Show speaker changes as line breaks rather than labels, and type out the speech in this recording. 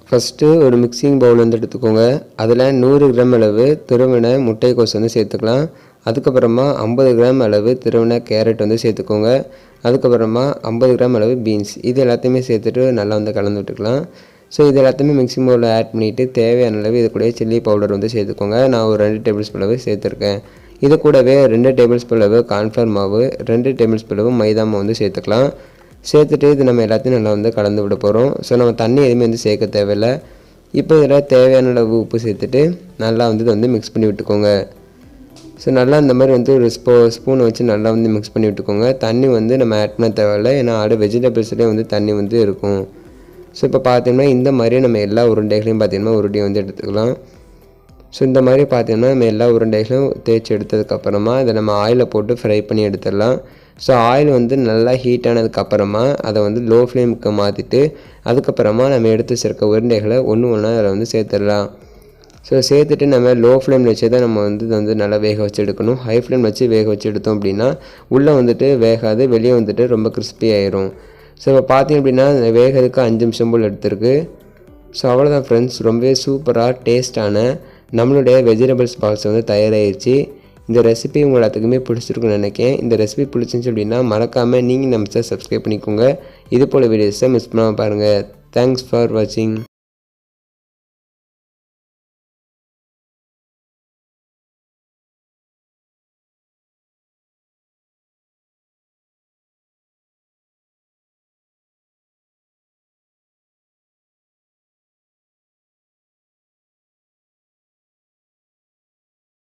First ஒரு mixing Pavul வந்து எடுத்துக்கோங்க. அதில் 100 கிராம் அளவு துருவின முட்டைக்கோஸ் வந்து சேர்த்துக்கலாம். அதுக்கப்புறமா 50 கிராம் அளவு துருவின கேரட் வந்து சேர்த்துக்கோங்க. அதுக்கப்புறமா 50 கிராம் அளவு பீன்ஸ், இது எல்லாத்தையுமே சேர்த்துட்டு நல்லா வந்து கலந்து விட்டுக்கலாம். ஸோ இது எல்லாத்தையுமே மிக்சிங் பவுலில் ஆட் பண்ணிவிட்டு தேவையான அளவு இது கூட சில்லி பவுடர் வந்து சேர்த்துக்கோங்க. நான் ஒரு 2 டேபிள் ஸ்பூன் அளவு சேர்த்துருக்கேன். இது கூடவே 2 டேபிள் ஸ்பூன் அளவு கார்ன்ஃப்ளவர் மாவு, 2 டேபிள் ஸ்பூன் அளவு மைதா மாவு வந்து சேர்த்துக்கலாம். சேர்த்துட்டு இது நம்ம எல்லாத்தையும் நல்லா வந்து கலந்து விட போகிறோம். ஸோ நம்ம தண்ணி எதுவுமே வந்து சேர்க்க தேவையில்லை. இப்போ இதில் தேவையான அளவு உப்பு சேர்த்துட்டு நல்லா வந்து இதை வந்து மிக்ஸ் பண்ணி விட்டுக்கோங்க. ஸோ நல்லா இந்த மாதிரி வந்து ஒரு ஸ்பூனை வச்சு நல்லா வந்து மிக்ஸ் பண்ணி விட்டுக்கோங்க. தண்ணி வந்து நம்ம ஆட் பண்ண தேவையில்லை, ஏன்னா வெஜிடபிள்ஸ்லேயே வந்து தண்ணி வந்து இருக்கும். ஸோ இப்போ பார்த்தீங்கன்னா இந்த மாதிரி நம்ம எல்லா உருண்டைகளையும் பார்த்திங்கன்னா உருண்டையை வந்து எடுத்துக்கலாம். ஸோ இந்த மாதிரி பார்த்திங்கன்னா நம்ம எல்லா உருண்டைகளையும் தேய்ச்சி எடுத்ததுக்கப்புறமா இதை நம்ம ஆயிலில் போட்டு ஃப்ரை பண்ணி எடுத்துடலாம். ஸோ ஆயில் வந்து நல்லா ஹீட் ஆனதுக்கப்புறமா அதை வந்து லோ ஃப்ளேமுக்கு மாற்றிட்டு அதுக்கப்புறமா நம்ம எடுத்து வச்சிருக்க உருண்டைகளை ஒன்று ஒன்றா அதில் வந்து சேர்த்துடலாம். ஸோ சேர்த்துட்டு நம்ம லோ ஃப்ளேமில் வச்சு தான் நம்ம வந்து இதை வந்து நல்லா வேக வச்சு எடுக்கணும். ஹை ஃப்ளேம் வச்சு வேக வச்சு எடுத்தோம் அப்படின்னா உள்ளே வந்துட்டு வேகாது, வெளியே வந்துட்டு ரொம்ப கிறிஸ்பி ஆயிரும். ஸோ இப்போ பார்த்திங்க அப்படின்னா வேகிறதுக்கு 5 நிமிஷம் போல் எடுத்துருக்கு. ஸோ அவ்வளோதான் ஃப்ரெண்ட்ஸ், ரொம்பவே சூப்பராக டேஸ்ட்டான நம்மளுடைய வெஜிடபிள்ஸ் பால்ஸ் வந்து தயாராகிடுச்சு. இந்த ரெசிபி உங்கள் எல்லாத்துக்குமே பிடிச்சிருக்குன்னு நினைக்கிறேன். இந்த ரெசிபி பிடிச்சிருந்துச்சு அப்படின்னா மறக்காமல் நீங்கள் நம்ம சப்ஸ்கிரைப் பண்ணிக்கோங்க. இது போல் வீடியோஸை மிஸ் பண்ணாமல் பாருங்கள். தேங்க்ஸ் ஃபார் வாட்சிங்.